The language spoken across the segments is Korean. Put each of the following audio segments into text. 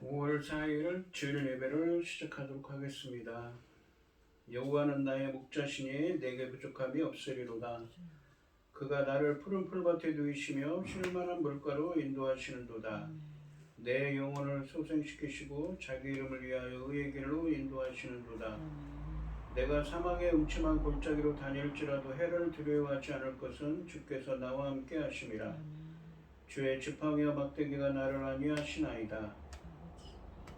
5월 4일 주일 예배를 시작하도록 하겠습니다. 여호와는 나의 목자시니 내게 부족함이 없으리로다. 그가 나를 푸른 풀밭에 두이시며 쉴만한 물가로 인도하시는도다. 내 영혼을 소생시키시고 자기 이름을 위하여 의의 길로 인도하시는도다. 내가 사망의 음침한 골짜기로 다닐지라도 해를 두려워하지 않을 것은 주께서 나와 함께 하심이라. 주의 지팡이와 막대기가 나를 안위하시나이다.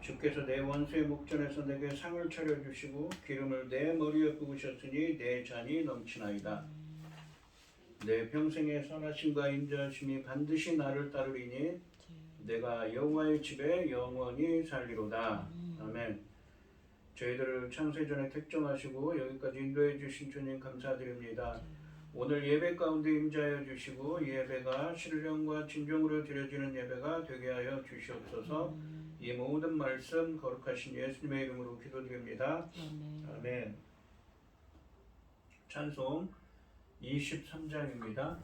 주께서 내 원수의 목전에서 내게 상을 차려주시고 기름을 내 머리에 부으셨으니 내 잔이 넘치나이다. 내 평생의 선하심과 인자하심이 반드시 나를 따르리니 내가 여호와의 집에 영원히 살리로다. 아멘. 저희들을 창세전에 택정하시고 여기까지 인도해 주신 주님 감사드립니다. 오늘 예배 가운데 임재하여 주시고 예배가 신령과 진정으로 드려지는 예배가 되게 하여 주시옵소서. 이 모든 말씀 거룩하신 예수님의 이름으로 기도드립니다. 아멘. 찬송 23장입니다.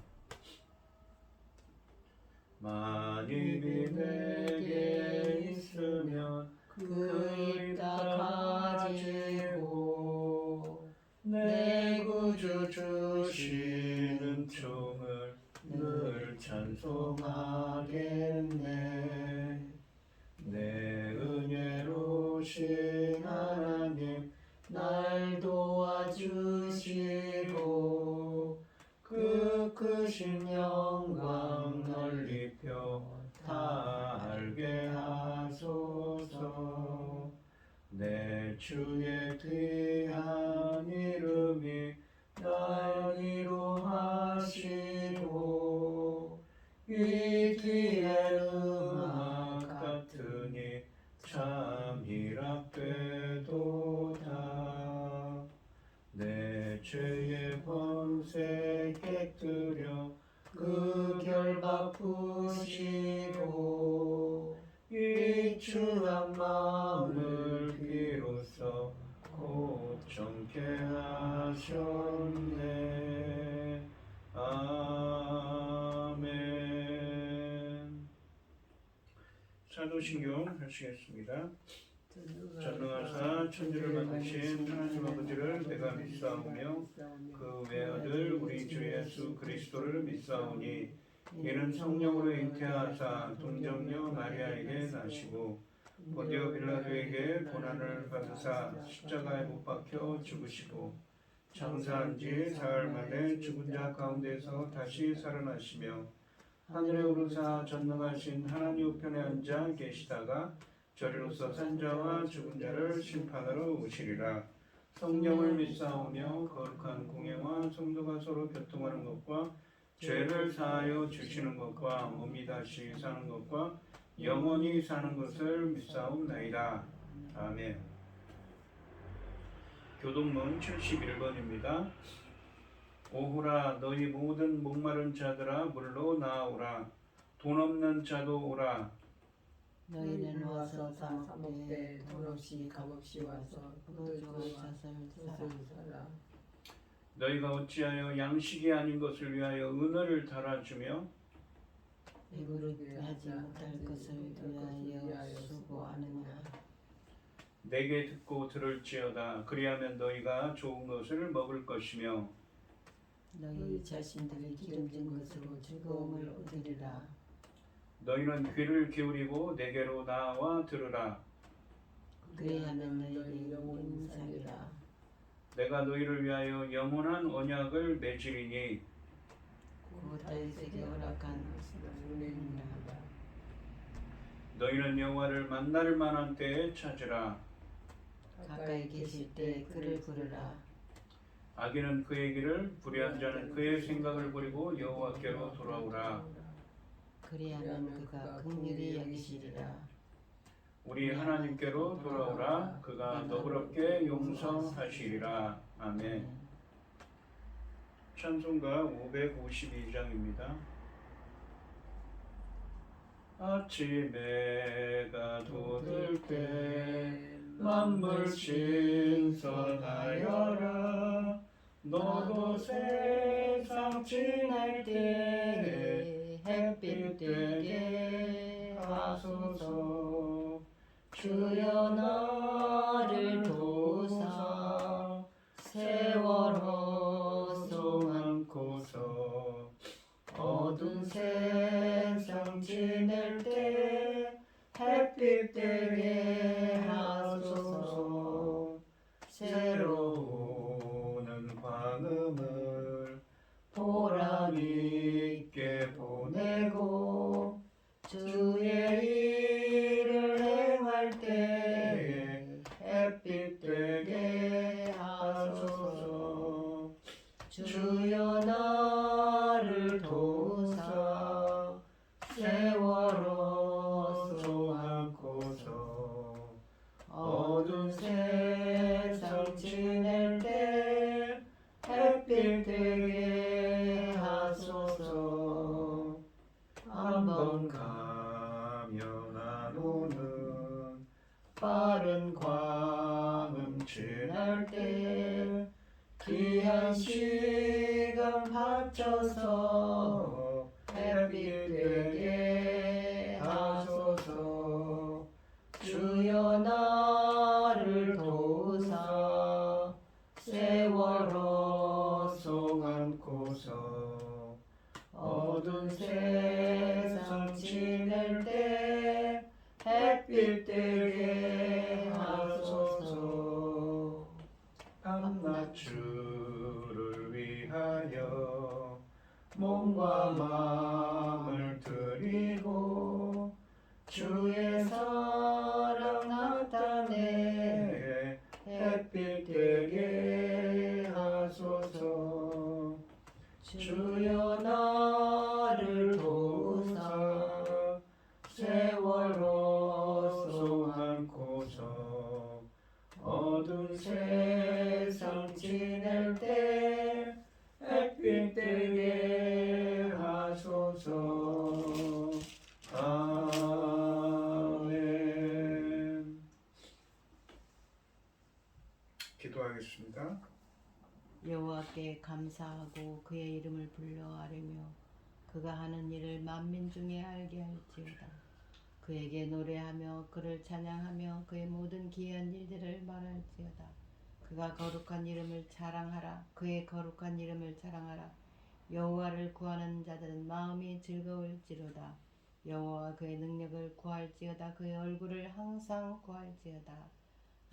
만입이 내게 있으면 그 입 다 가지고 내 구주 주시는 총을 늘 찬송하겠네. 내 은혜로우신 하나님 날 도와주시고 그 크신 영광 널리 펴 다 알게 하소서. 내 주의 귀한 이름이 날 위로하시고 이 귀의 음악 같으니 참 희락되도다. 내 죄의 번세 깨뜨려 그 결박 푸시고 이 추한 마음을 비로소 고정케 하셨네. 아멘. 사도신경 하시겠습니다. 전능하사 천지를 만드신 하나님 아버지를 내가 믿사오며 그 외아들 우리 주 예수 그리스도를 믿사오니 이는 성령으로 잉태하사 동정녀 마리아에게 나시고 본디오 빌라도에게 고난을 받으사 십자가에 못 박혀 죽으시고 장사한 지 사흘 만에 죽은 자 가운데서 다시 살아나시며 하늘에 오르사 전능하신 하나님 우편에 앉아 계시다가 저리로서 산자와 죽은 자를 심판하러 오시리라. 성령을 믿사오며 거룩한 공예와 성도가 서로 교통하는 것과 죄를 사하여 주시는 것과 몸이 다시 사는 것과 영원히 사는 것을 믿사옵나이다. 아멘. 교동문 71번입니다. 오호라 너희 모든 목마른 자들아 물로 나아오라. 돈 없는 자도 오라. 너희는 와서 다 먹되 돈 없이 값없이 와서 포도주 샷을 사라. 너희가 어찌하여 양식이 아닌 것을 위하여 은을 달아주며 배부르게 하지 못할 것을 위하여 수고하느냐. 내게 듣고 들을지어다. 그리하면 너희가 좋은 것을 먹을 것이며 너희 자신들이 기름진 것으로 즐거움을 얻으리라. 너희는 귀를 기울이고 내게로 나와 들으라. 그리하면 너희의 영혼이 살리라. 내가 너희를 위하여 영원한 언약을 맺으리니 곧 다윗에게 허락한 은혜니라. 너희는 여호와를 만날 만한 때에 찾으라. 가까이 계실 때 그를 부르라. 악인은 그의 길을 불의한 자는 그의 생각을 버리고 여호와께로 돌아오라. 그리하면 그가 긍휼히 여기시리라. 우리 하나님께로 돌아오라. 그가 너그럽게 용서하시리라. 아멘. 찬송가 552장입니다. 아침에 해가 돋을 때 만물 신선하여라. 너도 세상 지낼 때에 햇빛 되게 하소서. 주여 나를 도우사 세월 허송 않고서 어두운 세상 지낼 때 햇빛 되게 하소서. 새로운 보람 있게 보내고 주의 일을 행할 때에 햇빛 되게 하소서. 주여 나를 도우사 세월호 소망고서 어두운 세상 지낼 때 햇빛 되게 하소서. 한번 가면 안 오는 빠른 광음 지날 때 귀한 시간 바쳐서 햇빛 되게 하소서. 주여 나를 도우사 세월호 송안고서 어두운 세상 지낼 때 햇빛 되게 하소서. 밤낮 주를 위하여 몸과 마음을 드리고 주의 사랑 나타내 햇빛 되게 하소서. 주여 나를 도우사 세월호 송안고서 어두운 세상 지낼 때 햇빛 되게 하소서. 아멘. 기도하겠습니다. 여호와께 감사하고 그의 이름을 불러 아뢰며 그가 하는 일을 만민 중에 알게 할지어다. 그에게 노래하며 그를 찬양하며 그의 모든 기이한 일들을 말할지어다. 그가 거룩한 이름을 자랑하라. 그의 거룩한 이름을 자랑하라. 여호와를 구하는 자들은 마음이 즐거울지로다. 여호와 그의 능력을 구할지어다. 그의 얼굴을 항상 구할지어다.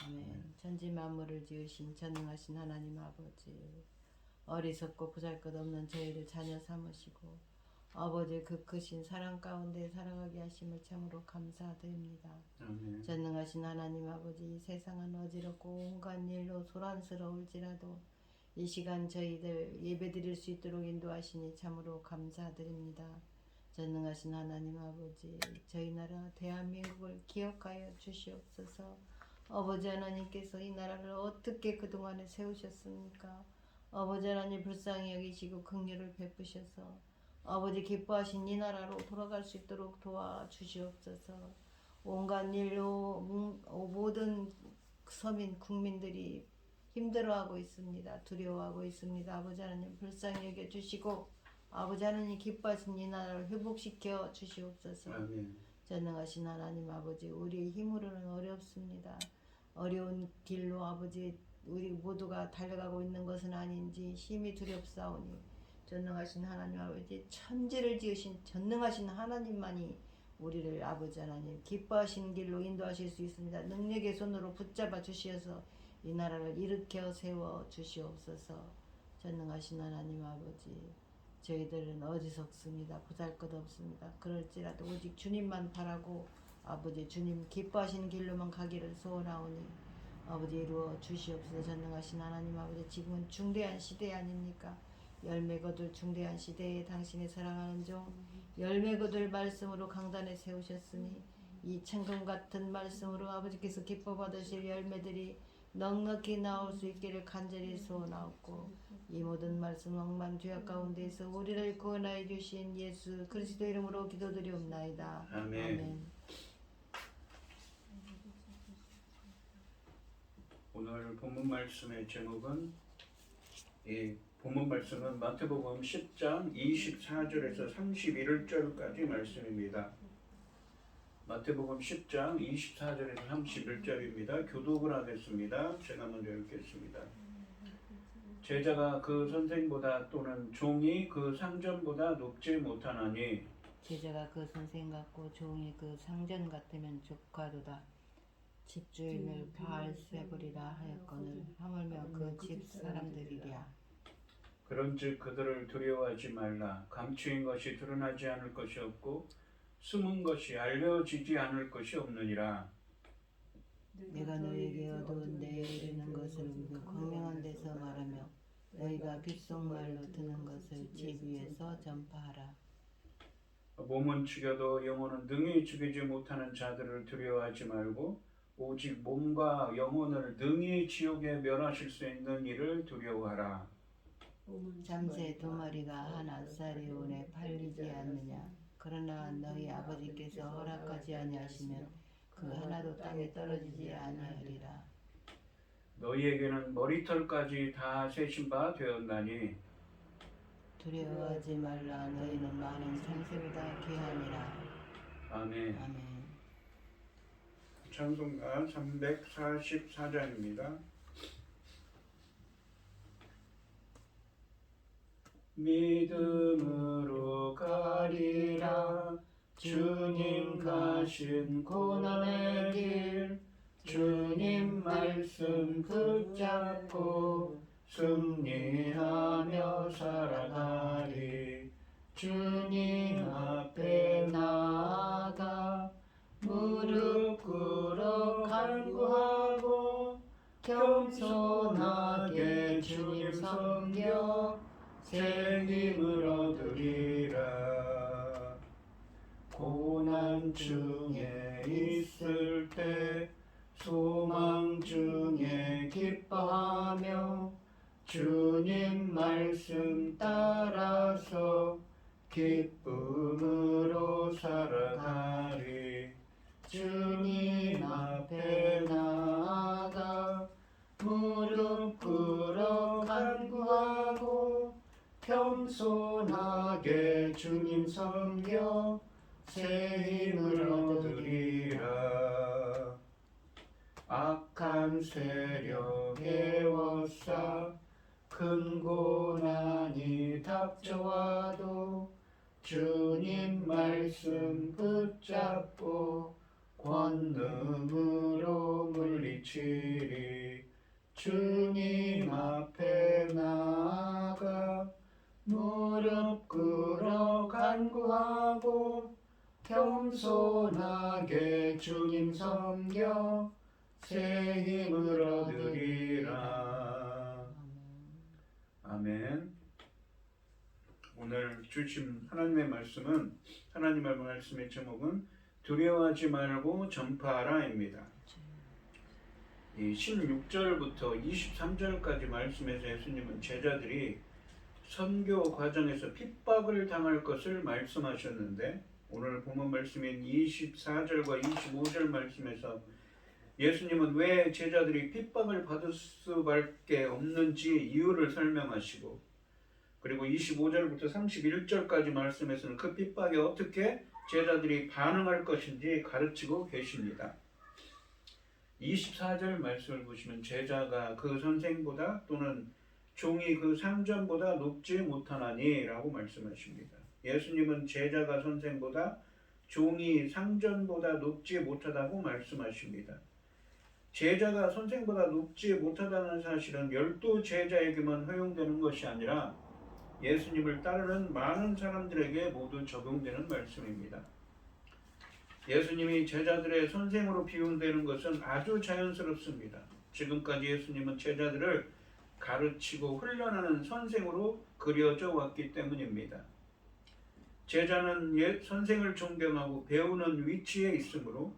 아멘. 천지 만물을 지으신 전능하신 하나님 아버지, 어리석고 보잘것없는 저희를 자녀 삼으시고 아버지 그 크신 사랑 가운데 살아가게 하심을 참으로 감사드립니다. 아멘. 전능하신 하나님 아버지, 이 세상은 어지럽고 온갖 일로 소란스러울지라도 이 시간 저희들 예배드릴 수 있도록 인도하시니 참으로 감사드립니다. 전능하신 하나님 아버지, 저희 나라 대한민국을 기억하여 주시옵소서. 아버지 하나님께서 이 나라를 어떻게 그동안에 세우셨습니까? 아버지 하나님 불쌍히 여기시고 긍휼을 베푸셔서 아버지 기뻐하신 이 나라로 돌아갈 수 있도록 도와주시옵소서. 온갖 일로 모든 서민 국민들이 힘들어하고 있습니다. 두려워하고 있습니다. 아버지 하나님 불쌍히 여겨주시고 아버지 하나님 기뻐하신 이 나라를 회복시켜 주시옵소서. 아멘. 전능하신 하나님 아버지, 우리의 힘으로는 어렵습니다. 어려운 길로 아버지 우리 모두가 달려가고 있는 것은 아닌지 심히 두렵사오니 전능하신 하나님 아버지, 천지를 지으신 전능하신 하나님만이 우리를 아버지 하나님 기뻐하신 길로 인도하실 수 있습니다. 능력의 손으로 붙잡아 주시어서 이 나라를 일으켜 세워 주시옵소서. 전능하신 하나님 아버지, 저희들은 어리석습니다. 보잘것없습니다. 그럴지라도 오직 주님만 바라고 아버지 주님 기뻐하시는 길로만 가기를 소원하오니 아버지 이루어 주시옵소서. 전능하신 하나님 아버지, 지금은 중대한 시대 아닙니까? 열매 거둘 중대한 시대에 당신의 사랑하는 종 열매 거둘 말씀으로 강단에 세우셨으니 이 천금 같은 말씀으로 아버지께서 기뻐 받으실 열매들이 넉넉히 나올 수 있기를 간절히 소원하옵고 이 모든 말씀 억만 죄악 가운데에서 우리를 구원하여 주신 예수 그리스도 이름으로 기도드리옵나이다. 아멘. 아멘. 오늘 본문 말씀의 제목은 이 본문 말씀은 마태복음 10장 24절에서 31절까지 말씀입니다. 마태복음 10장 24절에서 31절입니다. 교독을 하겠습니다. 제가 먼저 읽겠습니다. 제자가 그 선생보다 또는 종이 그 상전보다 높지 못하나니 제자가 그 선생 같고 종이 그 상전 같으면 족하도다. 집주인을 바알세불이라 하였거늘 하물며 그 집 사람들이랴. 그런즉 그들을 두려워하지 말라. 감추인 것이 드러나지 않을 것이 없고 숨은 것이 알려지지 않을 것이 없느니라. 내가 너에게 어두운 데에 이르는 것을 그 광명한 데서 말하며 너희가 귓속말로 듣는 것을 집 위에서 전파하라. 몸은 죽여도 영혼은 능히 죽이지 못하는 자들을 두려워하지 말고 오직 몸과 영혼을 능히 지옥에 멸하실 수 있는 이를 두려워하라. 잠새 두 마리가 한 앗사리온에 팔리지 않느냐. 그러나 너희 아버지께서 허락하지 아니하시면 그 하나도 땅에 떨어지지 아니하리라. 너희에게는 머리털까지 다 세신 바 되었나니 두려워하지 말라. 너희는 많은 창세보다 귀하니라. 아멘. 아멘. 찬송가 344장입니다. 믿음으로 가리라. 주님 가신 고난의 길, 주님 말씀 붙잡고 승리하며 살아가리. 주님 앞에 나아가 무릎 꿇어 간구하고 겸손하게 주님 섬겨 새 힘을 얻으리라. 고난 중에 있을 때 소망 중에 기뻐하며 주님 말씀 따라서 기쁨으로 살아가리. 주님 앞에 나아가 무릎 꿇어 간구하고 겸손하게 주님 섬겨 새 힘을 얻으리라. 악한 세력에 워싸 큰 고난이 닥쳐와도 주님 말씀 붙잡고 권능으로 물리치리. 주님 앞에 나아가 무릎 꿇어 간구하고 겸손하게 주님 섬겨 새 힘을 얻으리라. 아멘. 오늘 주신 하나님의 말씀은, 하나님의 말씀의 제목은 두려워하지 말고 전파하라입니다. 이 16절부터 23절까지 말씀에서 예수님은 제자들이 선교 과정에서 핍박을 당할 것을 말씀하셨는데, 오늘 본문 말씀인 24절과 25절 말씀에서 예수님은 왜 제자들이 핍박을 받을 수밖에 없는지 이유를 설명하시고, 그리고 25절부터 31절까지 말씀에서는 그 핍박에 어떻게 제자들이 반응할 것인지 가르치고 계십니다. 24절 말씀을 보시면 제자가 그 선생보다 또는 종이 그 상전보다 높지 못하나니 라고 말씀하십니다. 예수님은 제자가 선생보다 종이 상전보다 높지 못하다고 말씀하십니다. 제자가 선생보다 높지 못하다는 사실은 12 제자에게만 허용되는 것이 아니라 예수님을 따르는 많은 사람들에게 모두 적용되는 말씀입니다. 예수님이 제자들의 선생으로 비유되는 것은 아주 자연스럽습니다. 지금까지 예수님은 제자들을 가르치고 훈련하는 선생으로 그려져 왔기 때문입니다. 제자는 선생을 존경하고 배우는 위치에 있으므로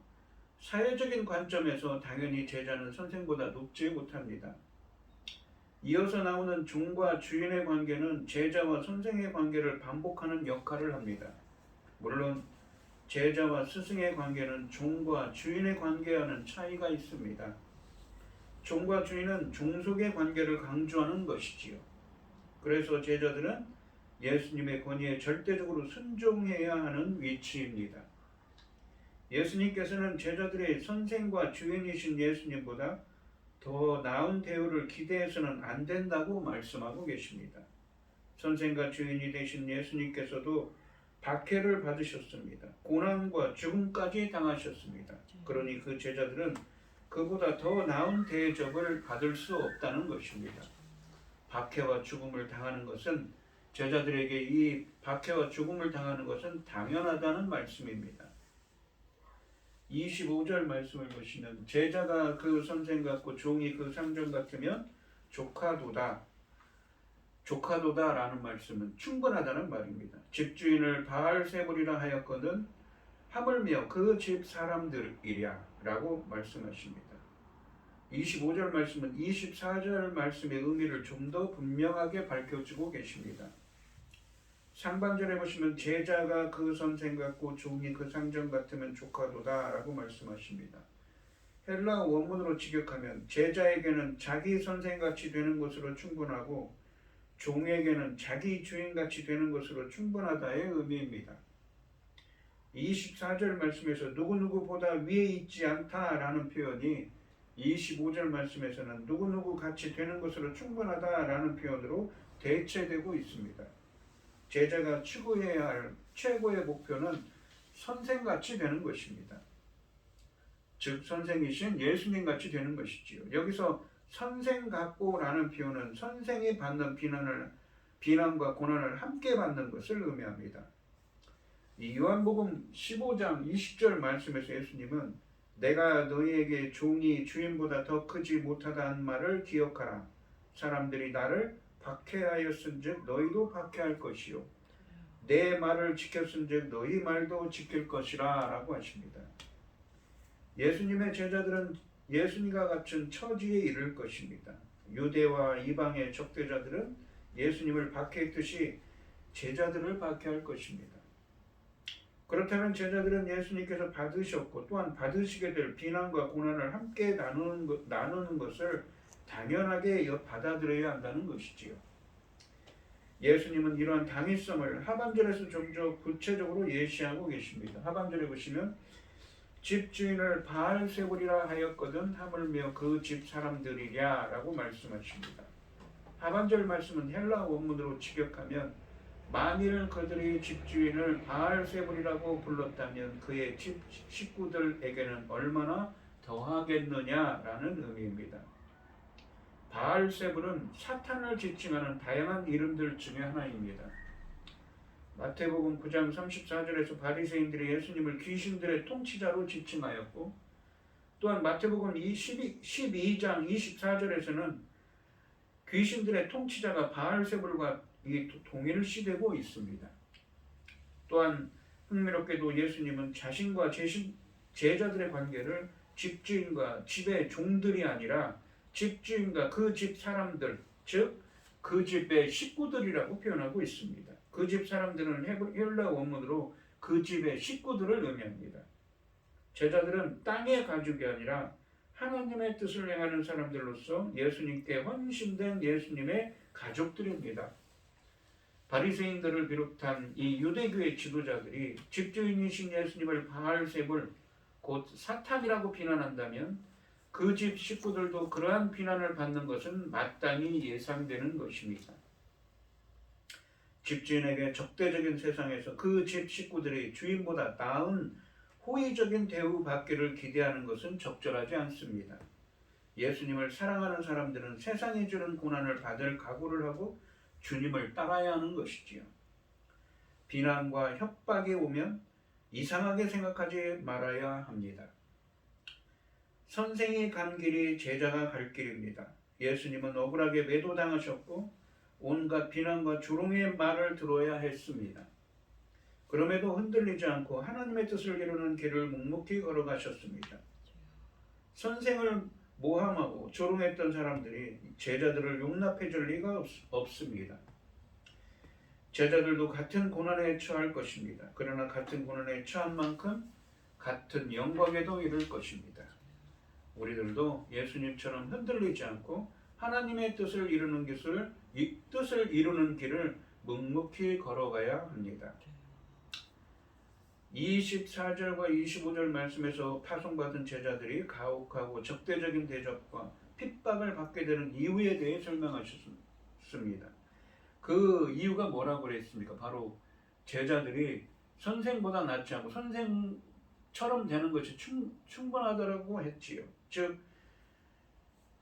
사회적인 관점에서 당연히 제자는 선생보다 높지 못합니다. 이어서 나오는 종과 주인의 관계는 제자와 선생의 관계를 반복하는 역할을 합니다. 물론 제자와 스승의 관계는 종과 주인의 관계와는 차이가 있습니다. 종과 주인은 종속의 관계를 강조하는 것이지요. 그래서 제자들은 예수님의 권위에 절대적으로 순종해야 하는 위치입니다. 예수님께서는 제자들의 선생과 주인이신 예수님보다 더 나은 대우를 기대해서는 안 된다고 말씀하고 계십니다. 선생과 주인이 되신 예수님께서도 박해를 받으셨습니다. 고난과 죽음까지 당하셨습니다. 그러니 그 제자들은 그보다 더 나은 대접을 받을 수 없다는 것입니다. 박해와 죽음을 당하는 것은 제자들에게 이 박해와 죽음을 당하는 것은 당연하다는 말씀입니다. 25절 말씀을 보시면 제자가 그 선생 같고 종이 그 상전 같으면 조카도다. 조카도다라는 말씀은 충분하다는 말입니다. 집주인을 바알세불이라 하였거든 하물며 그 집 사람들이랴 라고 말씀하십니다. 25절 말씀은 24절 말씀의 의미를 좀 더 분명하게 밝혀주고 계십니다. 상반절에 보시면 제자가 그 선생 같고 종이 그 상전 같으면 조카도다 라고 말씀하십니다. 헬라 원문으로 직역하면 제자에게는 자기 선생같이 되는 것으로 충분하고 종에게는 자기 주인같이 되는 것으로 충분하다의 의미입니다. 24절 말씀에서 누구누구보다 위에 있지 않다라는 표현이 25절 말씀에서는 누구누구 같이 되는 것으로 충분하다라는 표현으로 대체되고 있습니다. 제자가 추구해야 할 최고의 목표는 선생같이 되는 것입니다. 즉 선생이신 예수님같이 되는 것이지요. 여기서 선생 같고라는 표현은 선생이 받는 비난과 고난을 함께 받는 것을 의미합니다. 이 요한복음 15장 20절 말씀에서 예수님은 내가 너희에게 종이 주인보다 더 크지 못하다는 말을 기억하라. 사람들이 나를 박해하였은즉 너희도 박해할 것이요 내 말을 지켰은즉 너희 말도 지킬 것이라 라고 하십니다. 예수님의 제자들은 예수님과 같은 처지에 이를 것입니다. 유대와 이방의 적대자들은 예수님을 박해했듯이 제자들을 박해할 것입니다. 그렇다면 제자들은 예수님께서 받으셨고 또한 받으시게 될 비난과 고난을 함께 나누는 것을 당연하게 받아들여야 한다는 것이지요. 예수님은 이러한 당위성을 하반절에서 좀 더 구체적으로 예시하고 계십니다. 하반절에 보시면 집주인을 바알세불이라 하였거든 하물며 그 집 사람들이랴 라고 말씀하십니다. 하반절 말씀은 헬라 원문으로 직역하면 만일 그들이 집주인을 바알세불이라고 불렀다면 그의 집 식구들에게는 얼마나 더하겠느냐라는 의미입니다. 바알세불은 사탄을 지칭하는 다양한 이름들 중에 하나입니다. 마태복음 9장 34절에서 바리새인들이 예수님을 귀신들의 통치자로 지칭하였고 또한 마태복음 12장 24절에서는 귀신들의 통치자가 바알세불과 동일시되고 있습니다. 또한 흥미롭게도 예수님은 자신과 제자들의 관계를 집주인과 집의 종들이 아니라 집주인과 그 집 사람들, 즉 그 집의 식구들이라고 표현하고 있습니다. 그 집 사람들은 헬라 원문으로 그 집의 식구들을 의미합니다. 제자들은 땅의 가족이 아니라 하나님의 뜻을 행하는 사람들로서 예수님께 헌신된 예수님의 가족들입니다. 바리새인들을 비롯한 이 유대교의 지도자들이 집주인이신 예수님을 바알세불 곧 사탄이라고 비난한다면 그 집 식구들도 그러한 비난을 받는 것은 마땅히 예상되는 것입니다. 집주인에게 적대적인 세상에서 그 집 식구들이 주인보다 나은 호의적인 대우받기를 기대하는 것은 적절하지 않습니다. 예수님을 사랑하는 사람들은 세상이 주는 고난을 받을 각오를 하고 주님을 따라야 하는 것이지요. 비난과 협박이 오면 이상하게 생각하지 말아야 합니다. 선생이 간 길이 제자가 갈 길입니다. 예수님은 억울하게 매도당하셨고 온갖 비난과 조롱의 말을 들어야 했습니다. 그럼에도 흔들리지 않고 하나님의 뜻을 이루는 길을 묵묵히 걸어가셨습니다. 선생을 모함하고 조롱했던 사람들이 제자들을 용납해 줄 리가 없습니다. 제자들도 같은 고난에 처할 것입니다. 그러나 같은 고난에 처한 만큼 같은 영광에도 이를 것입니다. 우리들도 예수님처럼 흔들리지 않고 하나님의 뜻을 이루는 길을 묵묵히 걸어가야 합니다. 24절과 25절 말씀에서 파송받은 제자들이 가혹하고 적대적인 대접과 핍박을 받게 되는 이유에 대해 설명하셨습니다. 그 이유가 뭐라고 그랬습니까? 바로 제자들이 선생보다 낫지 않고 선생처럼 되는 것이 충분하다고 했지요. 즉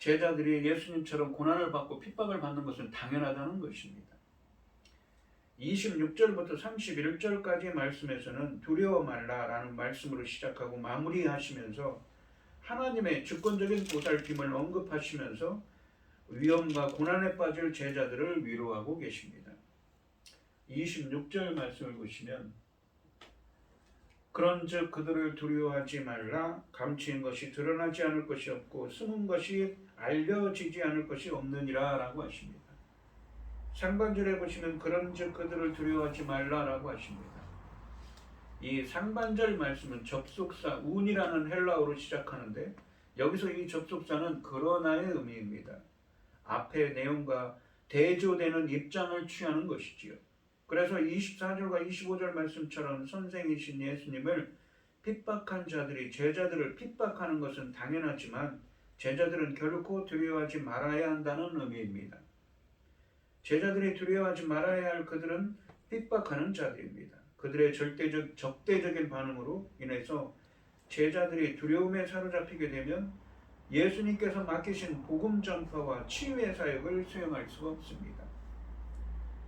제자들이 예수님처럼 고난을 받고 핍박을 받는 것은 당연하다는 것입니다. 26절부터 31절까지의 말씀에서는 두려워 말라라는 말씀으로 시작하고 마무리하시면서 하나님의 주권적인 보살핌을 언급하시면서 위험과 고난에 빠질 제자들을 위로하고 계십니다. 26절 말씀을 보시면 그런즉 그들을 두려워하지 말라. 감추인 것이 드러나지 않을 것이 없고 숨은 것이 알려지지 않을 것이 없느니라 라고 하십니다. 상반절에 보시면 그런즉 그들을 두려워하지 말라라고 하십니다. 이 상반절 말씀은 접속사 운이라는 헬라어로 시작하는데 여기서 이 접속사는 그러나의 의미입니다. 앞의 내용과 대조되는 입장을 취하는 것이지요. 그래서 24절과 25절 말씀처럼 선생이신 예수님을 핍박한 자들이 제자들을 핍박하는 것은 당연하지만 제자들은 결코 두려워하지 말아야 한다는 의미입니다. 제자들이 두려워하지 말아야 할 그들은 핍박하는 자들입니다. 그들의 적대적인 반응으로 인해서 제자들이 두려움에 사로잡히게 되면 예수님께서 맡기신 복음 전파와 치유의 사역을 수행할 수가 없습니다.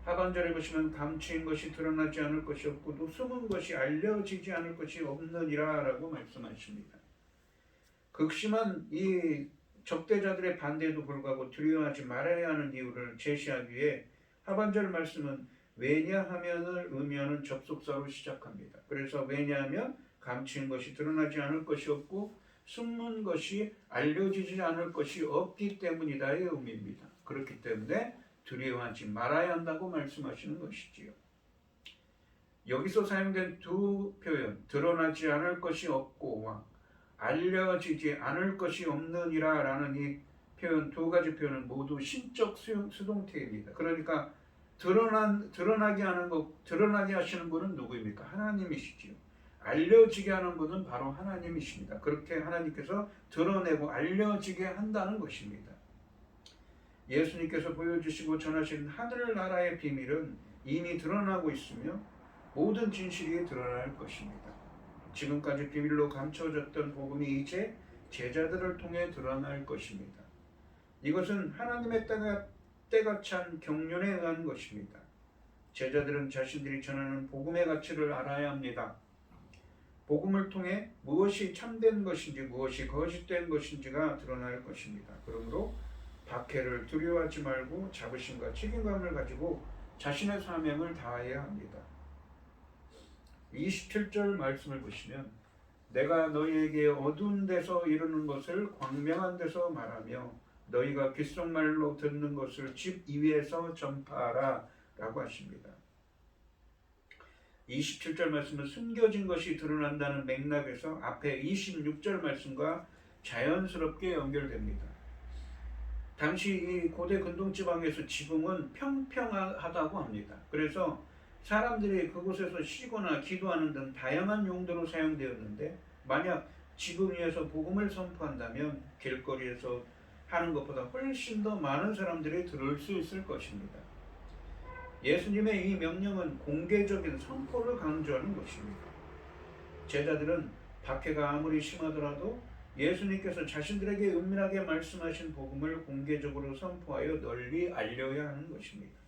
하반절에 보시면 감추인 것이 드러나지 않을 것이 없고 또 숨은 것이 알려지지 않을 것이 없느니라 라고 말씀하십니다. 극심한 이 적대자들의 반대에도 불구하고 두려워하지 말아야 하는 이유를 제시하기 위해 하반절 말씀은 왜냐하면을 의미하는 접속사로 시작합니다. 그래서 왜냐하면 감추인 것이 드러나지 않을 것이 없고 숨은 것이 알려지지 않을 것이 없기 때문이다의 의미입니다. 그렇기 때문에 두려워하지 말아야 한다고 말씀하시는 것이지요. 여기서 사용된 두 표현, 드러나지 않을 것이 없고와 알려지지 않을 것이 없느니라 라는 이 표현, 두 가지 표현은 모두 신적 수동태입니다. 그러니까 드러나게 하시는 분은 누구입니까? 하나님이시지요. 알려지게 하는 분은 바로 하나님이십니다. 그렇게 하나님께서 드러내고 알려지게 한다는 것입니다. 예수님께서 보여주시고 전하신 하늘나라의 비밀은 이미 드러나고 있으며 모든 진실이 드러날 것입니다. 지금까지 비밀로 감춰졌던 복음이 이제 제자들을 통해 드러날 것입니다. 이것은 하나님의 때가 찬 경륜에 의한 것입니다. 제자들은 자신들이 전하는 복음의 가치를 알아야 합니다. 복음을 통해 무엇이 참된 것인지 무엇이 거짓된 것인지가 드러날 것입니다. 그러므로 박해를 두려워하지 말고 자부심과 책임감을 가지고 자신의 사명을 다해야 합니다. 27절 말씀을 보시면 내가 너희에게 어두운 데서 이루는 것을 광명한 데서 말하며 너희가 귓속말로 듣는 것을 집 위에서 전파하라 라고 하십니다. 27절 말씀은 숨겨진 것이 드러난다는 맥락에서 앞에 26절 말씀과 자연스럽게 연결됩니다. 당시 이 고대 근동지방에서 지붕은 평평하다고 합니다. 그래서 사람들이 그곳에서 쉬거나 기도하는 등 다양한 용도로 사용되었는데 만약 지붕 위에서 복음을 선포한다면 길거리에서 하는 것보다 훨씬 더 많은 사람들이 들을 수 있을 것입니다. 예수님의 이 명령은 공개적인 선포를 강조하는 것입니다. 제자들은 박해가 아무리 심하더라도 예수님께서 자신들에게 은밀하게 말씀하신 복음을 공개적으로 선포하여 널리 알려야 하는 것입니다.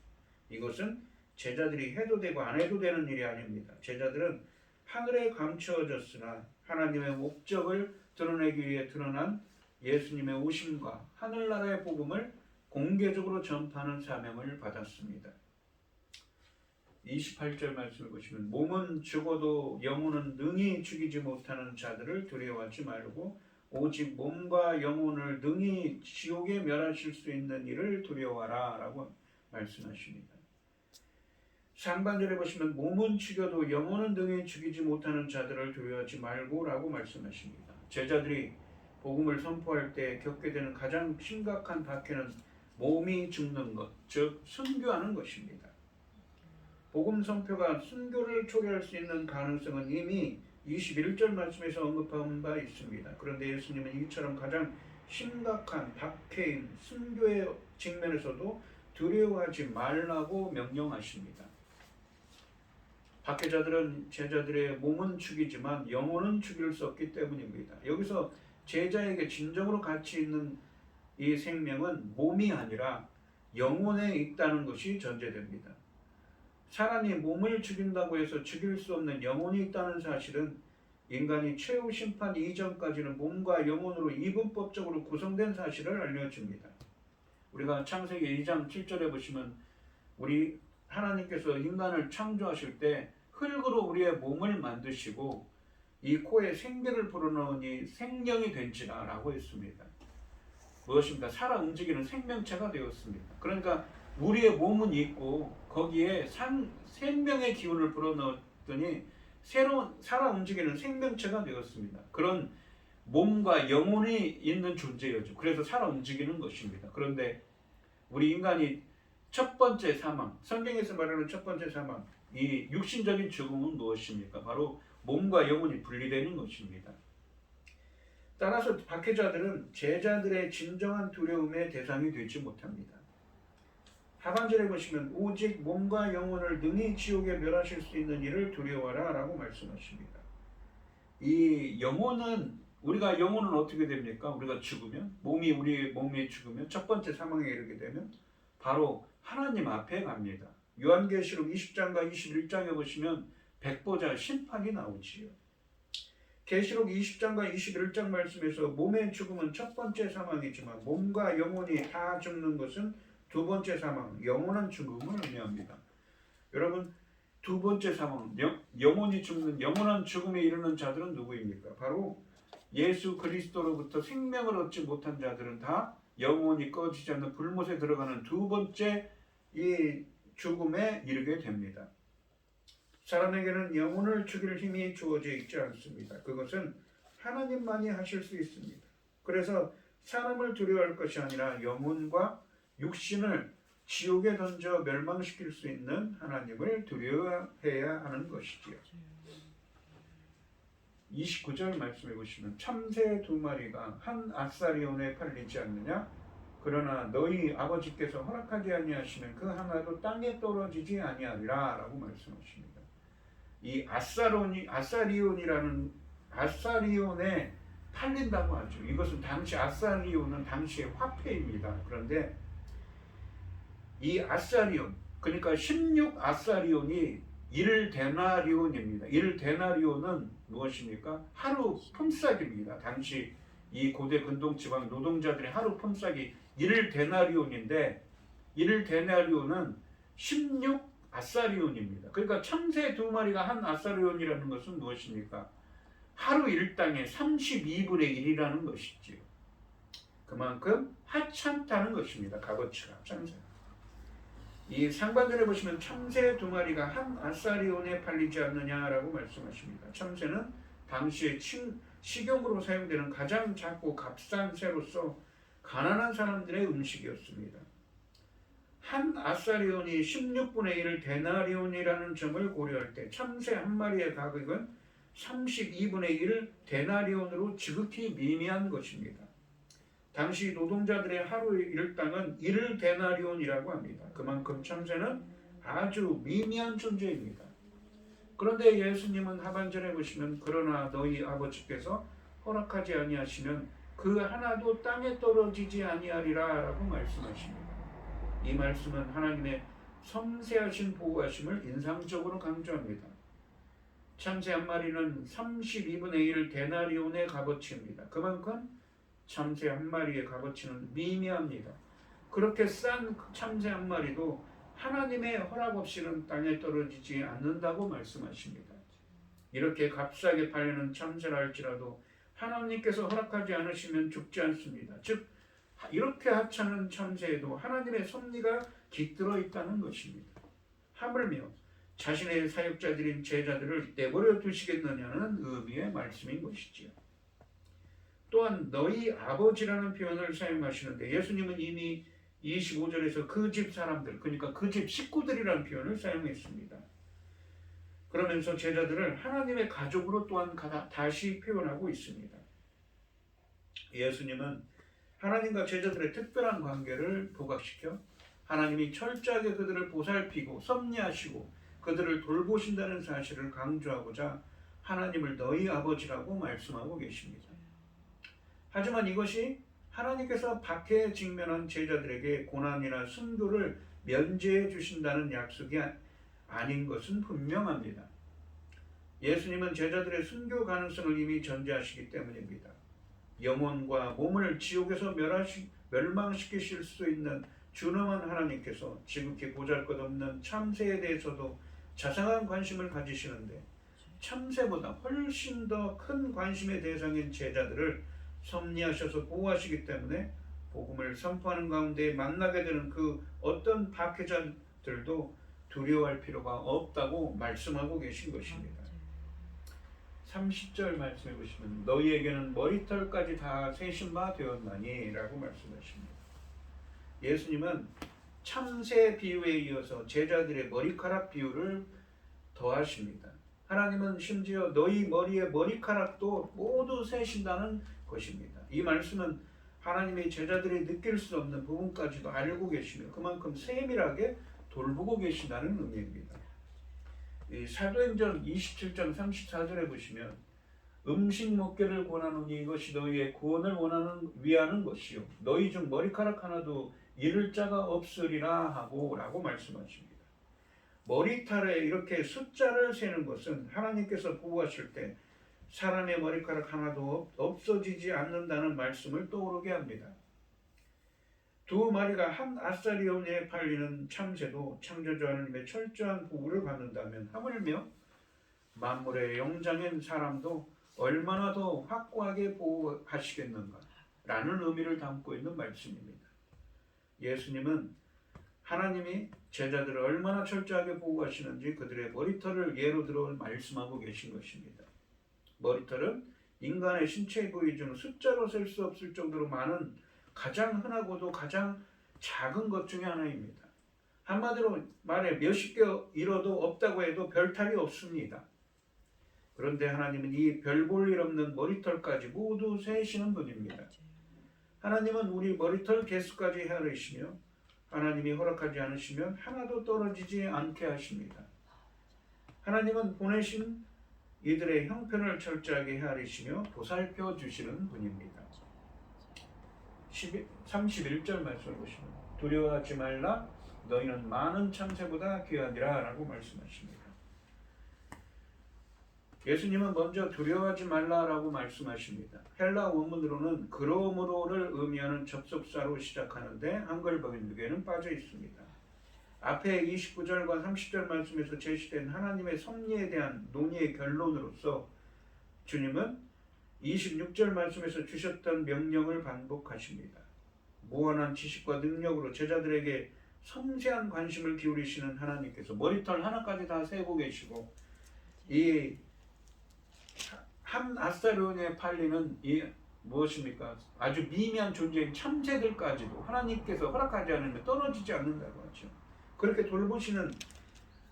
이것은 제자들이 해도 되고 안 해도 되는 일이 아닙니다. 제자들은 하늘에 감추어졌으나 하나님의 목적을 드러내기 위해 드러난 예수님의 오심과 하늘나라의 복음을 공개적으로 전파하는 사명을 받았습니다. 28절 말씀을 보시면 몸은 죽어도 영혼은 능히 죽이지 못하는 자들을 두려워하지 말고 오직 몸과 영혼을 능히 지옥에 멸하실 수 있는 이를 두려워하라 라고 말씀하십니다. 상반절에 보시면 몸은 죽여도 영혼은 능히 죽이지 못하는 자들을 두려워하지 말고 라고 말씀하십니다. 제자들이 복음을 선포할 때 겪게 되는 가장 심각한 박해는 몸이 죽는 것, 즉 순교하는 것입니다. 복음 선포가 순교를 초래할 수 있는 가능성은 이미 21절 말씀에서 언급한 바 있습니다. 그런데 예수님은 이처럼 가장 심각한 박해인 순교의 직면에서도 두려워하지 말라고 명령하십니다. 박해자들은 제자들의 몸은 죽이지만 영혼은 죽일 수 없기 때문입니다. 여기서 제자에게 진정으로 가치 있는 이 생명은 몸이 아니라 영혼에 있다는 것이 전제됩니다. 사람이 몸을 죽인다고 해서 죽일 수 없는 영혼이 있다는 사실은 인간이 최후 심판 이전까지는 몸과 영혼으로 이분법적으로 구성된 사실을 알려줍니다. 우리가 창세기 2장 7절에 보시면 우리 하나님께서 인간을 창조하실 때 흙으로 우리의 몸을 만드시고 이 코에 생기를 불어넣으니 생명이 된지라 라고 했습니다. 무엇입니까? 살아 움직이는 생명체가 되었습니다. 그러니까 우리의 몸은 있고 거기에 생명의 기운을 불어넣었더니 새로운 살아 움직이는 생명체가 되었습니다. 그런 몸과 영혼이 있는 존재였죠. 그래서 살아 움직이는 것입니다. 그런데 우리 인간이 첫 번째 사망, 성경에서 말하는 첫 번째 사망, 이 육신적인 죽음은 무엇입니까? 바로 몸과 영혼이 분리되는 것입니다. 따라서 박해자들은 제자들의 진정한 두려움의 대상이 되지 못합니다. 하반절에 보시면 오직 몸과 영혼을 능히 지옥에 멸하실 수 있는 이를 두려워하라 라고 말씀하십니다. 이 영혼은 우리가 영혼은 어떻게 됩니까? 우리가 죽으면 우리 몸이 죽으면 첫 번째 사망에 이르게 되면 바로 하나님 앞에 갑니다. 요한계시록 20장과 21장에 보시면 백보자 심판이 나오지요. 계시록 20장과 21장 말씀에서 몸의 죽음은 첫 번째 사망이지만 몸과 영혼이 다 죽는 것은 두 번째 사망, 영원한 죽음을 의미합니다. 여러분, 두 번째 사망, 영혼이 죽는 영원한 죽음에 이르는 자들은 누구입니까? 바로 예수 그리스도로부터 생명을 얻지 못한 자들은 다 영혼이 꺼지지 않는 불못에 들어가는 두 번째 이 죽음에 이르게 됩니다. 사람에게는 영혼을 죽일 힘이 주어져 있지 않습니다. 그것은 하나님만이 하실 수 있습니다. 그래서 사람을 두려워할 것이 아니라 영혼과 육신을 지옥에 던져 멸망시킬 수 있는 하나님을 두려워해야 하는 것이지요. 29절 말씀해 보시면 참새 두 마리가 한 아사리온에 팔리지 않느냐? 그러나 너희 아버지께서 허락하지 아니하시면 그 하나도 땅에 떨어지지 아니하리라 라고 말씀하십니다. 이 아사리온에 팔린다고 하죠. 이것은 당시 아사리온은 당시의 화폐입니다. 그런데 이 아사리온, 그러니까 16 아사리온이 1데나리온입니다. 1데나리온은 무엇입니까? 하루 품삯입니다. 당시 이 고대 근동지방 노동자들의 하루 품삯이 1데나리온인데 1데나리온은 16 아사리온입니다. 그러니까 참새 두 마리가 한 아사리온이라는 것은 무엇입니까? 하루 일당의 32분의 1이라는 것이지요. 그만큼 하찮다는 것입니다. 값어치가 참새. 이 상반절에 보시면 참새 두 마리가 한 아사리온에 팔리지 않느냐라고 말씀하십니다. 참새는 당시의 식용으로 사용되는 가장 작고 값싼 새로서 가난한 사람들의 음식이었습니다. 한 아사리온이 16분의 1 데나리온이라는 점을 고려할 때 참새 한 마리의 가격은 32분의 1 데나리온으로 지극히 미미한 것입니다. 당시 노동자들의 하루 일당은 1데나리온이라고 합니다. 그만큼 참새는 아주 미미한 존재입니다. 그런데 예수님은 하반절에 보시면 그러나 너희 아버지께서 허락하지 아니하시면 그 하나도 땅에 떨어지지 아니하리라 라고 말씀하십니다. 이 말씀은 하나님의 섬세하신 보호하심을 인상적으로 강조합니다. 참새 한 마리는 32분의 1 데나리온의 값어치입니다. 그만큼 참새 한 마리의 값어치는 미미합니다. 그렇게 싼 참새 한 마리도 하나님의 허락 없이는 땅에 떨어지지 않는다고 말씀하십니다. 이렇게 값싸게 팔리는 참새라 할지라도 하나님께서 허락하지 않으시면 죽지 않습니다. 즉 이렇게 하찮은 참새에도 하나님의 섭리가 깃들어 있다는 것입니다. 하물며 자신의 사역자들인 제자들을 내버려 두시겠느냐는 의미의 말씀인 것이지요. 또한 너희 아버지라는 표현을 사용하시는데 예수님은 이미 25절에서 그 집 사람들, 그러니까 그 집 식구들이라는 표현을 사용했습니다. 그러면서 제자들을 하나님의 가족으로 또한 다시 표현하고 있습니다. 예수님은 하나님과 제자들의 특별한 관계를 부각시켜 하나님이 철저하게 그들을 보살피고 섭리하시고 그들을 돌보신다는 사실을 강조하고자 하나님을 너희 아버지라고 말씀하고 계십니다. 하지만 이것이 하나님께서 박해에 직면한 제자들에게 고난이나 순교를 면제해 주신다는 약속이 아닌 것은 분명합니다. 예수님은 제자들의 순교 가능성을 이미 전제하시기 때문입니다. 영혼과 몸을 지옥에서 멸망시키실 수 있는 준엄한 하나님께서 지극히 보잘것없는 참새에 대해서도 자상한 관심을 가지시는데 참새보다 훨씬 더 큰 관심의 대상인 제자들을 섭리하셔서 보호하시기 때문에 복음을 선포하는 가운데 만나게 되는 그 어떤 박해자들도 두려워할 필요가 없다고 말씀하고 계신 것입니다. 30절 말씀해 보시면 너희에게는 머리털까지 다 세신 바 되었나니 라고 말씀하십니다. 예수님은 참새 비유에 이어서 제자들의 머리카락 비유를 더하십니다. 하나님은 심지어 너희 머리의 머리카락도 모두 세신다는 것입니다. 이 말씀은 하나님의 제자들이 느낄 수 없는 부분까지도 알고 계시며 그만큼 세밀하게 돌보고 계신다는 의미입니다. 사도행전 27장 34절에 보시면 음식 먹기를 권하노니 이것이 너희의 구원을 위하는 것이요 너희 중 머리카락 하나도 잃을 자가 없으리라 하고 라고 말씀하십니다. 머리털에 이렇게 숫자를 세는 것은 하나님께서 보호하실 때 사람의 머리카락 하나도 없어지지 않는다는 말씀을 떠오르게 합니다. 두 마리가 한 아사리온에 팔리는 참새도 창조주 하나님의 철저한 보호를 받는다면 하물며 만물의 영장인 사람도 얼마나 더 확고하게 보호하시겠는가 라는 의미를 담고 있는 말씀입니다. 예수님은 하나님이 제자들을 얼마나 철저하게 보호하시는지 그들의 머리털을 예로 들어 말씀하고 계신 것입니다. 머리털은 인간의 신체 부위 중 숫자로 셀 수 없을 정도로 많은 가장 흔하고도 가장 작은 것 중에 하나입니다. 한마디로 말해 몇십 개 잃어도 없다고 해도 별 탈이 없습니다. 그런데 하나님은 이 별 볼 일 없는 머리털까지 모두 세시는 분입니다. 하나님은 우리 머리털 개수까지 헤아리시며 하나님이 허락하지 않으시면 하나도 떨어지지 않게 하십니다. 하나님은 보내신 이들의 형편을 철저하게 헤아리시며 보살펴 주시는 분입니다. 31절 말씀을 보시면 두려워하지 말라 너희는 많은 참새보다 귀하니라 라고 말씀하십니다. 예수님은 먼저 두려워하지 말라라고 말씀하십니다. 헬라 원문으로는 그러므로를 의미하는 접속사로 시작하는데 한글 번역에는 빠져 있습니다. 앞에 29절과 30절 말씀에서 제시된 하나님의 섭리에 대한 논의의 결론으로서 주님은 26절 말씀에서 주셨던 명령을 반복하십니다. 무한한 지식과 능력으로 제자들에게 섬세한 관심을 기울이시는 하나님께서 머리털 하나까지 다 세고 계시고 이 한 아사리온에 팔리는 이 무엇입니까? 아주 미미한 존재인 참새들까지도 하나님께서 허락하지 않으면 떨어지지 않는다고 하죠. 그렇게 돌보시는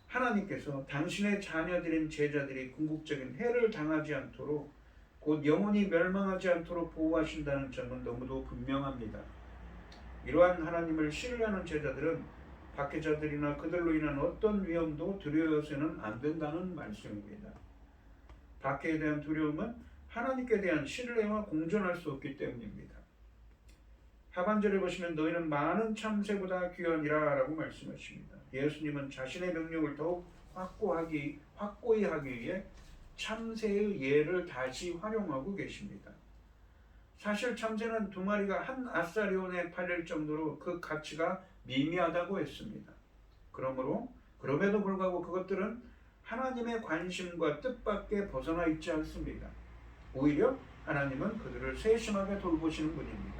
하나님께서 당신의 자녀들인 제자들이 궁극적인 해를 당하지 않도록 곧 영원히 멸망하지 않도록 보호하신다는 점은 너무도 분명합니다. 이러한 하나님을 신뢰하는 제자들은 박해자들이나 그들로 인한 어떤 위험도 두려워해서는 안 된다는 말씀입니다. 박해에 대한 두려움은 하나님께 대한 신뢰와 공존할 수 없기 때문입니다. 하반절에 보시면 너희는 많은 참새보다 귀하니라 라고 말씀하십니다. 예수님은 자신의 명령을 더욱 확고히 하기 위해 참새의 예를 다시 활용하고 계십니다. 사실 참새는 두 마리가 한 아사리온에 팔릴 정도로 그 가치가 미미하다고 했습니다. 그럼에도 불구하고 그것들은 하나님의 관심과 뜻밖에 벗어나 있지 않습니다. 오히려 하나님은 그들을 세심하게 돌보시는 분입니다.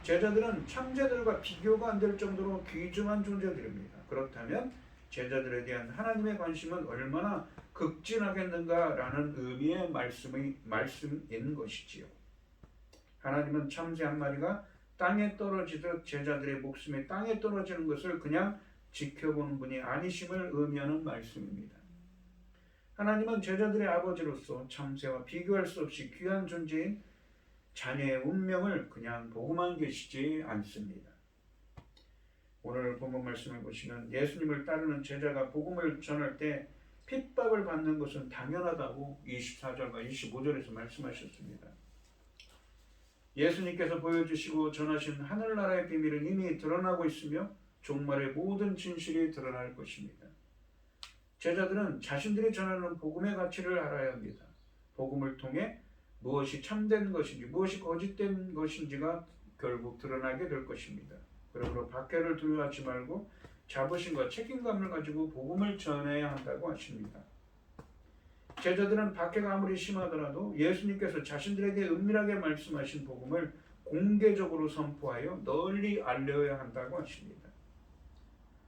제자들은 참새들과 비교가 안 될 정도로 귀중한 존재들입니다. 그렇다면 제자들에 대한 하나님의 관심은 얼마나 극진하겠는가라는 의미의 말씀인 것이지요. 하나님은 참새 한 마리가 땅에 떨어지듯 제자들의 목숨이 땅에 떨어지는 것을 그냥 지켜보는 분이 아니심을 의미하는 말씀입니다. 하나님은 제자들의 아버지로서 참새와 비교할 수 없이 귀한 존재인 자녀의 운명을 그냥 보고만 계시지 않습니다. 오늘 본문 말씀을 보시면 예수님을 따르는 제자가 복음을 전할 때 핍박을 받는 것은 당연하다고 24절과 25절에서 말씀하셨습니다. 예수님께서 보여주시고 전하신 하늘나라의 비밀은 이미 드러나고 있으며 종말의 모든 진실이 드러날 것입니다. 제자들은 자신들이 전하는 복음의 가치를 알아야 합니다. 복음을 통해 무엇이 참된 것인지 무엇이 거짓된 것인지가 결국 드러나게 될 것입니다. 그러므로 박해를 두려워하지 말고 자부심과 책임감을 가지고 복음을 전해야 한다고 하십니다. 제자들은 박해가 아무리 심하더라도 예수님께서 자신들에게 은밀하게 말씀하신 복음을 공개적으로 선포하여 널리 알려야 한다고 하십니다.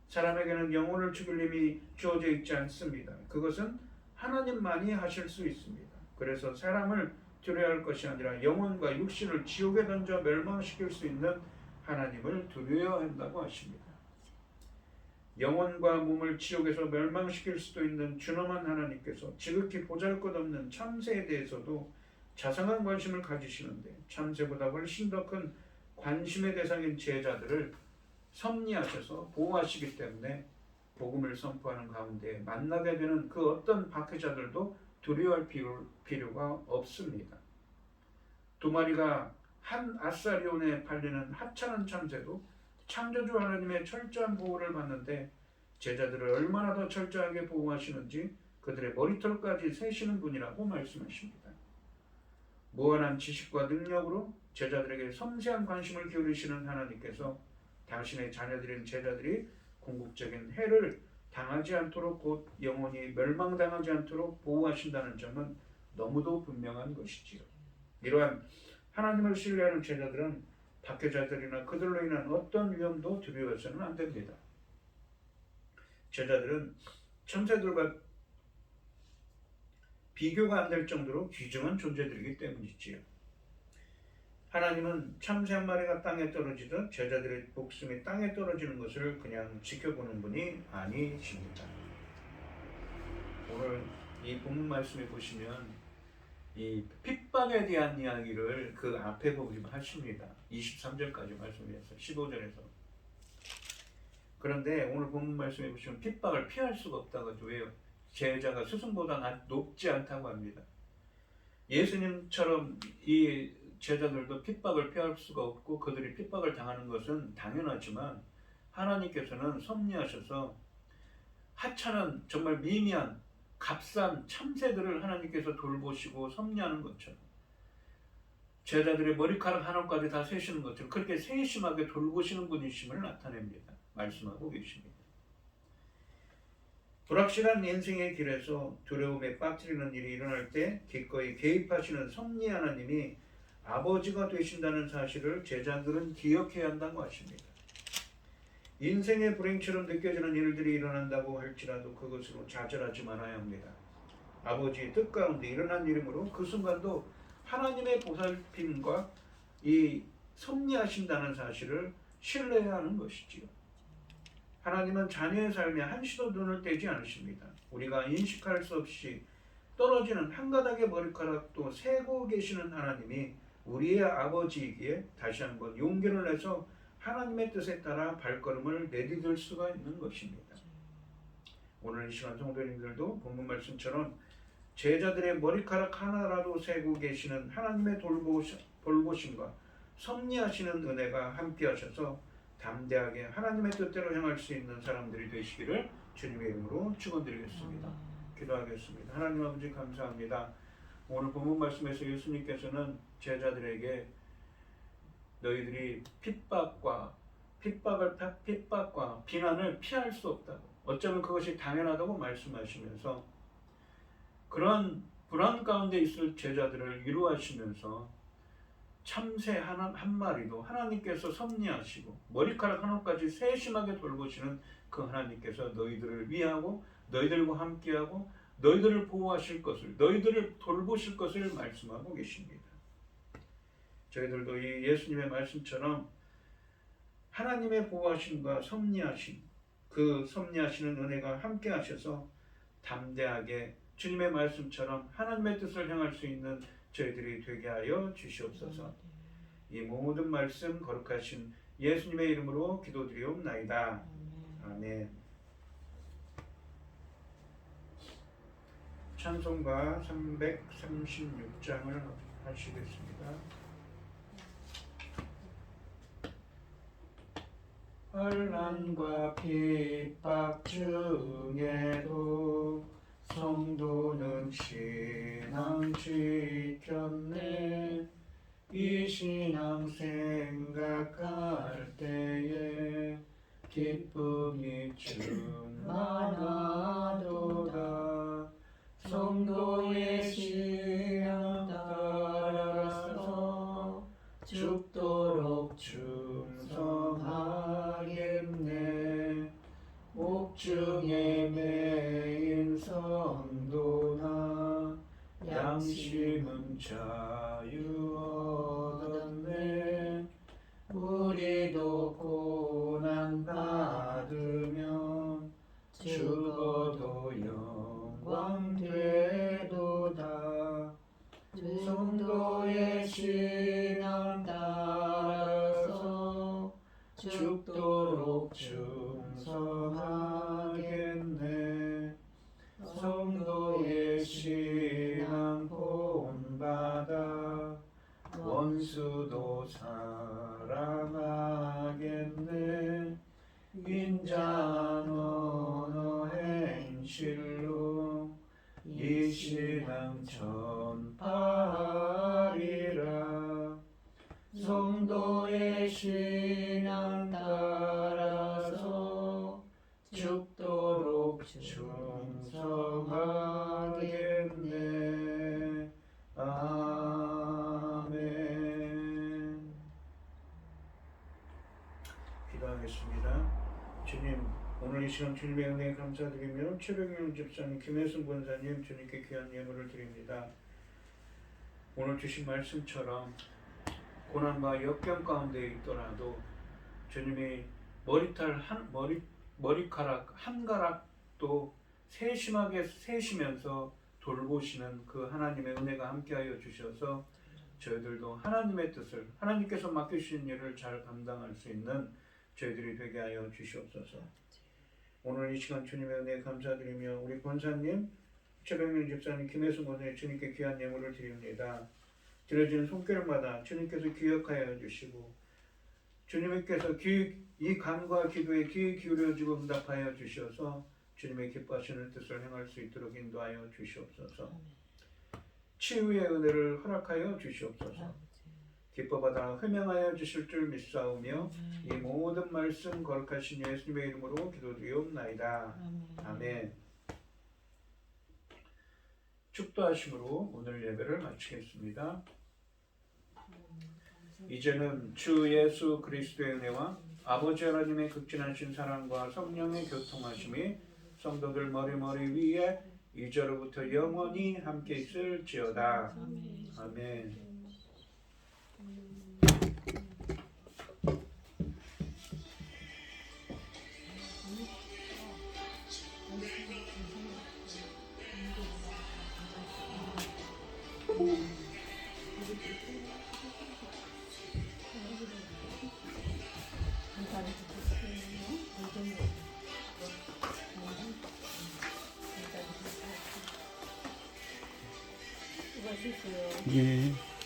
사람에게는 영혼을 죽일 힘이 주어져 있지 않습니다. 그것은 하나님만이 하실 수 있습니다. 그래서 사람을 두려워할 것이 아니라 영혼과 육신을 지옥에 던져 멸망시킬 수 있는 하나님을 두려워한다고 하십니다. 영혼과 몸을 지옥에서 멸망시킬 수도 있는 준엄한 하나님께서 지극히 보잘것없는 참새에 대해서도 자상한 관심을 가지시는데 참새보다 훨씬 더 큰 관심의 대상인 제자들을 섭리하셔서 보호하시기 때문에 복음을 선포하는 가운데 만나게 되는 그 어떤 박해자들도 두려워할 필요가 없습니다. 두 마리가 한 아사리온에 팔리는 하찮은 참새도 창조주 하나님의 철저한 보호를 받는데 제자들을 얼마나 더 철저하게 보호하시는지 그들의 머리털까지 세시는 분이라고 말씀하십니다. 무한한 지식과 능력으로 제자들에게 섬세한 관심을 기울이시는 하나님께서 당신의 자녀들인 제자들이 궁극적인 해를 당하지 않도록 곧 영원히 멸망당하지 않도록 보호하신다는 점은 너무도 분명한 것이지요. 이러한 하나님을 신뢰하는 제자들은 박해자들이나 그들로 인한 어떤 위험도 두려워해서는 안 됩니다. 제자들은 참새들과 비교가 안 될 정도로 귀중한 존재들이기 때문이지요. 하나님은 참새 한 마리가 땅에 떨어지듯 제자들의 목숨이 땅에 떨어지는 것을 그냥 지켜보는 분이 아니십니다. 오늘 이 본문 말씀에 보시면 이 핍박에 대한 이야기를 그 앞에 보시면 하십니다. 23절까지 말씀해서 15절에서. 그런데 오늘 본문 말씀에 보시면 핍박을 피할 수가 없다고 해요. 제자가 스승보다 높지 않다고 합니다. 예수님처럼 이 제자들도 핍박을 피할 수가 없고 그들이 핍박을 당하는 것은 당연하지만 하나님께서는 섭리하셔서 하찮은 정말 미미한 값싼 참새들을 하나님께서 돌보시고 섭리하는 것처럼 제자들의 머리카락 하나까지 다 세시는 것처럼 그렇게 세심하게 돌보시는 분이심을 나타냅니다. 말씀하고 계십니다. 불확실한 인생의 길에서 두려움에 빠뜨리는 일이 일어날 때 기꺼이 개입하시는 섭리 하나님이 아버지가 되신다는 사실을 제자들은 기억해야 한다고 하십니다. 인생의 불행처럼 느껴지는 일들이 일어난다고 할지라도 그것으로 좌절하지 말아야 합니다. 아버지의 뜻 가운데 일어난 일이므로 그 순간도 하나님의 보살핌과 이 섭리하신다는 사실을 신뢰해야 하는 것이지요. 하나님은 자녀의 삶에 한시도 눈을 떼지 않으십니다. 우리가 인식할 수 없이 떨어지는 한 가닥의 머리카락도 세고 계시는 하나님이 우리의 아버지이기에 다시 한번 용기를 내서 하나님의 뜻에 따라 발걸음을 내디딜 수가 있는 것입니다. 오늘 이 시간 성도님들도 본문 말씀처럼 제자들의 머리카락 하나라도 세고 계시는 하나님의 돌보심과 섭리하시는 은혜가 함께 하셔서 담대하게 하나님의 뜻대로 행할 수 있는 사람들이 되시기를 주님의 이름으로 축원드리겠습니다. 기도하겠습니다. 하나님 아버지 감사합니다. 오늘 본문 말씀에서 예수님께서는 제자들에게 너희들이 핍박과 비난을 피할 수 없다고, 어쩌면 그것이 당연하다고 말씀하시면서 그런 불안 가운데 있을 제자들을 위로하시면서 참새 한 마리도 하나님께서 섭리하시고 머리카락 하나까지 세심하게 돌보시는 그 하나님께서 너희들을 위하고 너희들과 함께하고 너희들을 보호하실 것을, 너희들을 돌보실 것을 말씀하고 계십니다. 저희들도 이 예수님의 말씀처럼 하나님의 보호하심과 섭리하심, 그 섭리하시는 은혜가 함께 하셔서 담대하게 주님의 말씀처럼 하나님의 뜻을 행할 수 있는 저희들이 되게 하여 주시옵소서. 이 모든 말씀 거룩하신 예수님의 이름으로 기도드리옵나이다. 아멘. 찬송가 336장을 하시겠습니다. 환난과 핍박 중에도 성도는 신앙 지켰네. 이 신앙 생각할 때에 기쁨이 충만하도다. 성도의 신앙 따라서 죽도록 충성하겠네. 옥중에 매인 성도나 양심은 자유 얻었네. 우리도 고난 받으면 죽어도 영광 되도다. 성도의 신앙 따라서 죽도록 충성하겠네. 성도의 신앙 본받아 원수도 사랑하겠네. 인자한 언어 행실로 이 신앙 전파하리라. 성도의 신앙 따라서 죽도록 충성하겠네. 아멘. 기도하겠습니다. 주님, 오늘 이 시간 주님의 은혜에 감사드리며 최백영 집사님, 김혜순 권사님 주님께 귀한 예물을 드립니다. 오늘 주신 말씀처럼 고난과 역경 가운데 있더라도 주님이 머리카락 한 가락도 세심하게 세시면서 돌보시는 그 하나님의 은혜가 함께하여 주셔서 저희들도 하나님의 뜻을, 하나님께서 맡겨주신 일을 잘 감당할 수 있는 저희들이 되게 하여 주시옵소서. 오늘 이 시간 주님의 은혜에 감사드리며 우리 권사님, 최백명 집사님, 김혜순 권사님 주님께 귀한 예물을 드립니다. 드려진 손길마다 주님께서 기억하여 주시고 주님께서 이 간과 기도에 귀 기울여주고 응답하여 주셔서 주님의 기뻐하시는 뜻을 행할 수 있도록 인도하여 주시옵소서. 치유의 은혜를 허락하여 주시옵소서. 기뻐받아 흠명하여 주실 줄 믿사오며 이 모든 말씀 거룩하신 예수님의 이름으로 기도드리옵나이다. 아멘. 축도하심으로 오늘 예배를 마치겠습니다. 이제는 주 예수 그리스도의 은혜와 아버지 하나님의 극진하신 사랑과 성령의 교통하심이 성도들 머리 위에 이제로부터 영원히 함께 있을지어다. 아멘. 수고하셨어요. 예.